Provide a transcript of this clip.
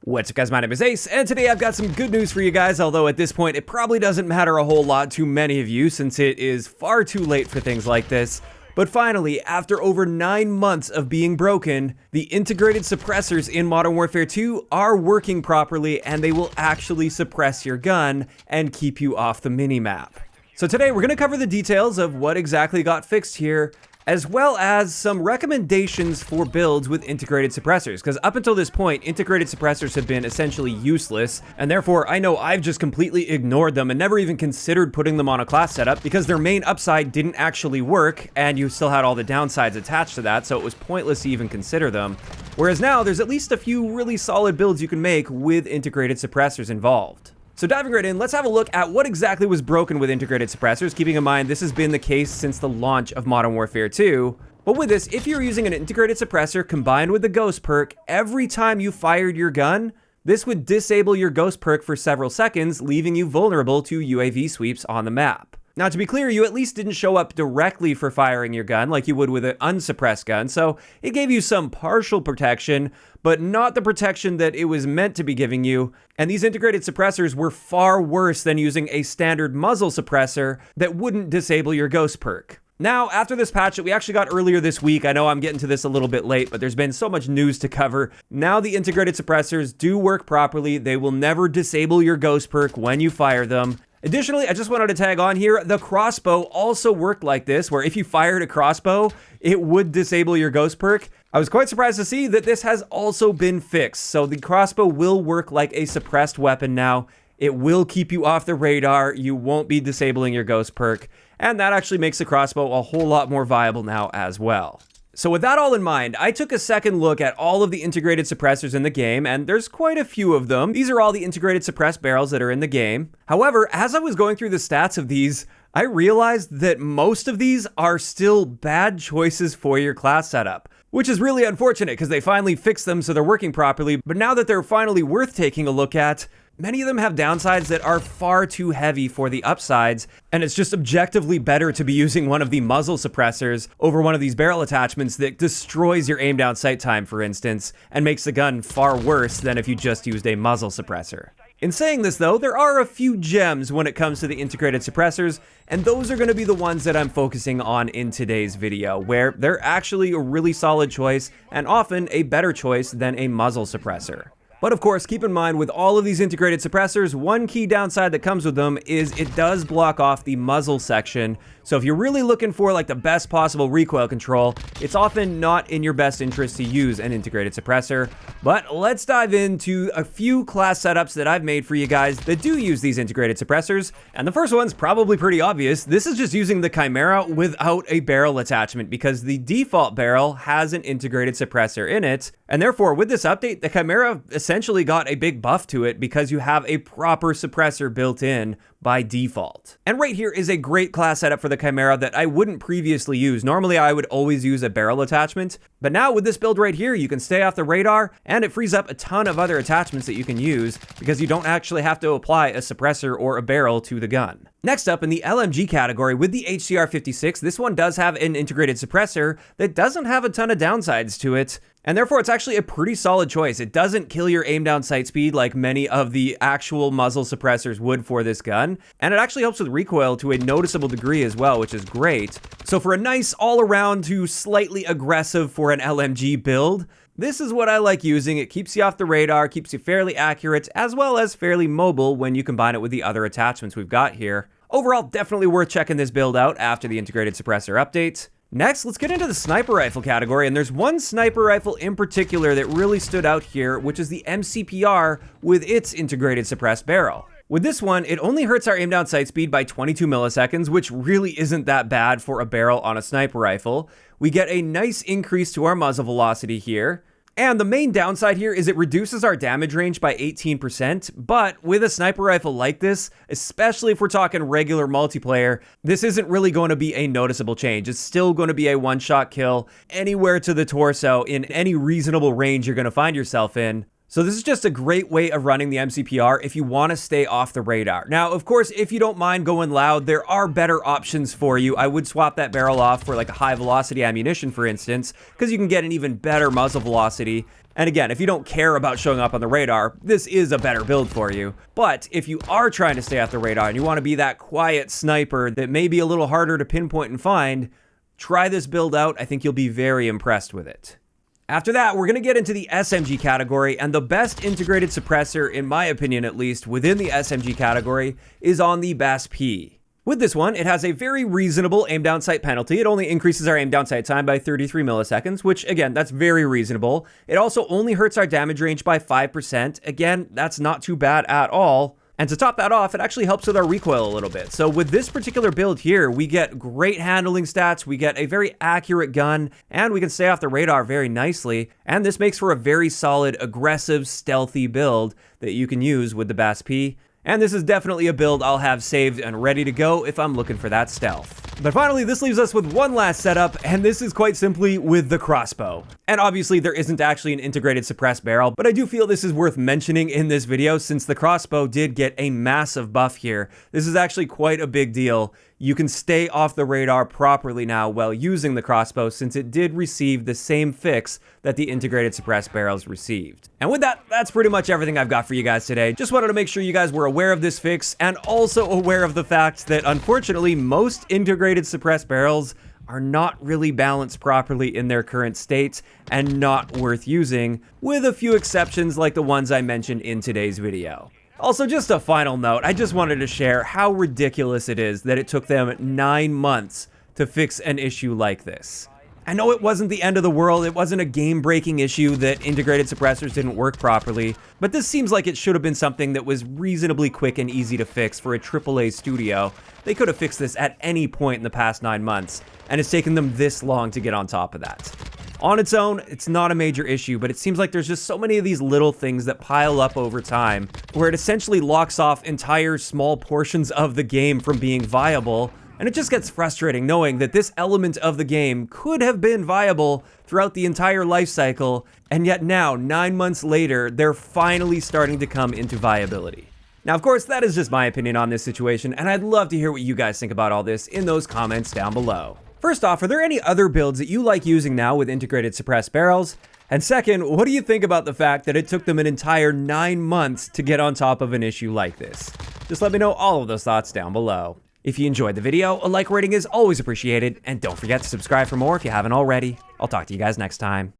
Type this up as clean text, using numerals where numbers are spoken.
What's up guys, my name is Ace, and today I've got some good news for you guys, although at this point it probably doesn't matter a whole lot to many of you since it is far too late for things like this. But finally, after over 9 months of being broken, the integrated suppressors in Modern Warfare 2 are working properly and they will actually suppress your gun and keep you off the minimap. So today we're going to cover the details of what exactly got fixed here, as well as some recommendations for builds with integrated suppressors, because up until this point, integrated suppressors have been essentially useless, and therefore I know I've just completely ignored them and never even considered putting them on a class setup because their main upside didn't actually work, and you still had all the downsides attached to that, so it was pointless to even consider them. Whereas now, there's at least a few really solid builds you can make with integrated suppressors involved. So diving right in, let's have a look at what exactly was broken with integrated suppressors, keeping in mind this has been the case since the launch of Modern Warfare 2. But with this, if you're using an integrated suppressor combined with the ghost perk, every time you fired your gun, this would disable your ghost perk for several seconds, leaving you vulnerable to UAV sweeps on the map. Now, to be clear, you at least didn't show up directly for firing your gun like you would with an unsuppressed gun, so it gave you some partial protection, but not the protection that it was meant to be giving you. And these integrated suppressors were far worse than using a standard muzzle suppressor that wouldn't disable your ghost perk. Now, after this patch that we actually got earlier this week, I know I'm getting to this a little bit late, but there's been so much news to cover. Now the integrated suppressors do work properly. They will never disable your ghost perk when you fire them. Additionally, I just wanted to tag on here, the crossbow also worked like this, where if you fired a crossbow, it would disable your ghost perk. I was quite surprised to see that this has also been fixed, so the crossbow will work like a suppressed weapon now. It will keep you off the radar, you won't be disabling your ghost perk, and that actually makes the crossbow a whole lot more viable now as well. So with that all in mind, I took a second look at all of the integrated suppressors in the game, and there's quite a few of them. These are all the integrated suppressed barrels that are in the game. However, as I was going through the stats of these, I realized that most of these are still bad choices for your class setup, which is really unfortunate because they finally fixed them so they're working properly, but now that they're finally worth taking a look at, many of them have downsides that are far too heavy for the upsides, and it's just objectively better to be using one of the muzzle suppressors over one of these barrel attachments that destroys your aim down sight time, for instance, and makes the gun far worse than if you just used a muzzle suppressor. In saying this though, there are a few gems when it comes to the integrated suppressors, and those are going to be the ones that I'm focusing on in today's video, where they're actually a really solid choice, and often a better choice than a muzzle suppressor. But of course, keep in mind with all of these integrated suppressors, one key downside that comes with them is it does block off the muzzle section. So if you're really looking for like the best possible recoil control, it's often not in your best interest to use an integrated suppressor. But let's dive into a few class setups that I've made for you guys that do use these integrated suppressors. And the first one's probably pretty obvious. This is just using the Chimera without a barrel attachment because the default barrel has an integrated suppressor in it. And therefore, with this update, the Chimera essentially got a big buff to it because you have a proper suppressor built in by default. And right here is a great class setup for the Chimera that I wouldn't previously use. Normally, I would always use a barrel attachment, but now with this build right here, you can stay off the radar, and it frees up a ton of other attachments that you can use because you don't actually have to apply a suppressor or a barrel to the gun. Next up, in the LMG category, with the HCR 56, this one does have an integrated suppressor that doesn't have a ton of downsides to it, and therefore it's actually a pretty solid choice. It doesn't kill your aim down sight speed like many of the actual muzzle suppressors would for this gun, and it actually helps with recoil to a noticeable degree as well, which is great. So for a nice all-around to slightly aggressive for an LMG build, this is what I like using. It keeps you off the radar, keeps you fairly accurate, as well as fairly mobile when you combine it with the other attachments we've got here. Overall, definitely worth checking this build out after the integrated suppressor update. Next, let's get into the sniper rifle category, and there's one sniper rifle in particular that really stood out here, which is the MCPR with its integrated suppressed barrel. With this one, it only hurts our aim down sight speed by 22 milliseconds, which really isn't that bad for a barrel on a sniper rifle. We get a nice increase to our muzzle velocity here. And the main downside here is it reduces our damage range by 18%, but with a sniper rifle like this, especially if we're talking regular multiplayer, this isn't really going to be a noticeable change. It's still going to be a one-shot kill anywhere to the torso in any reasonable range you're going to find yourself in. So this is just a great way of running the MCPR if you want to stay off the radar. Now, of course, if you don't mind going loud, there are better options for you. I would swap that barrel off for like a high velocity ammunition, for instance, because you can get an even better muzzle velocity. And again, if you don't care about showing up on the radar, this is a better build for you. But if you are trying to stay off the radar and you want to be that quiet sniper that may be a little harder to pinpoint and find, try this build out. I think you'll be very impressed with it. After that, we're going to get into the SMG category, and the best integrated suppressor, in my opinion at least, within the SMG category is on the BAS-P. With this one, it has a very reasonable aim down sight penalty. It only increases our aim down sight time by 33 milliseconds, which again, that's very reasonable. It also only hurts our damage range by 5%. Again, that's not too bad at all. And to top that off, it actually helps with our recoil a little bit. So with this particular build here, we get great handling stats, we get a very accurate gun, and we can stay off the radar very nicely. And this makes for a very solid, aggressive, stealthy build that you can use with the BAS-P. And this is definitely a build I'll have saved and ready to go if I'm looking for that stealth. But finally, this leaves us with one last setup, and this is quite simply with the crossbow. And obviously there isn't actually an integrated suppressed barrel, but I do feel this is worth mentioning in this video since the crossbow did get a massive buff here. This is actually quite a big deal. You can stay off the radar properly now while using the crossbow since it did receive the same fix that the integrated suppressed barrels received. And with that, that's pretty much everything I've got for you guys today. Just wanted to make sure you guys were aware of this fix and also aware of the fact that unfortunately most integrated suppressed barrels are not really balanced properly in their current state and not worth using, with a few exceptions like the ones I mentioned in today's video. Also, just a final note, I just wanted to share how ridiculous it is that it took them 9 months to fix an issue like this. I know it wasn't the end of the world, it wasn't a game-breaking issue that integrated suppressors didn't work properly, but this seems like it should have been something that was reasonably quick and easy to fix for a AAA studio. They could have fixed this at any point in the past 9 months, and it's taken them this long to get on top of that. On its own, it's not a major issue, but it seems like there's just so many of these little things that pile up over time, where it essentially locks off entire small portions of the game from being viable, and it just gets frustrating knowing that this element of the game could have been viable throughout the entire life cycle, and yet now, 9 months later, they're finally starting to come into viability. Now, of course, that is just my opinion on this situation, and I'd love to hear what you guys think about all this in those comments down below. First off, are there any other builds that you like using now with integrated suppressed barrels? And second, what do you think about the fact that it took them an entire 9 months to get on top of an issue like this? Just let me know all of those thoughts down below. If you enjoyed the video, a like rating is always appreciated, and don't forget to subscribe for more if you haven't already. I'll talk to you guys next time.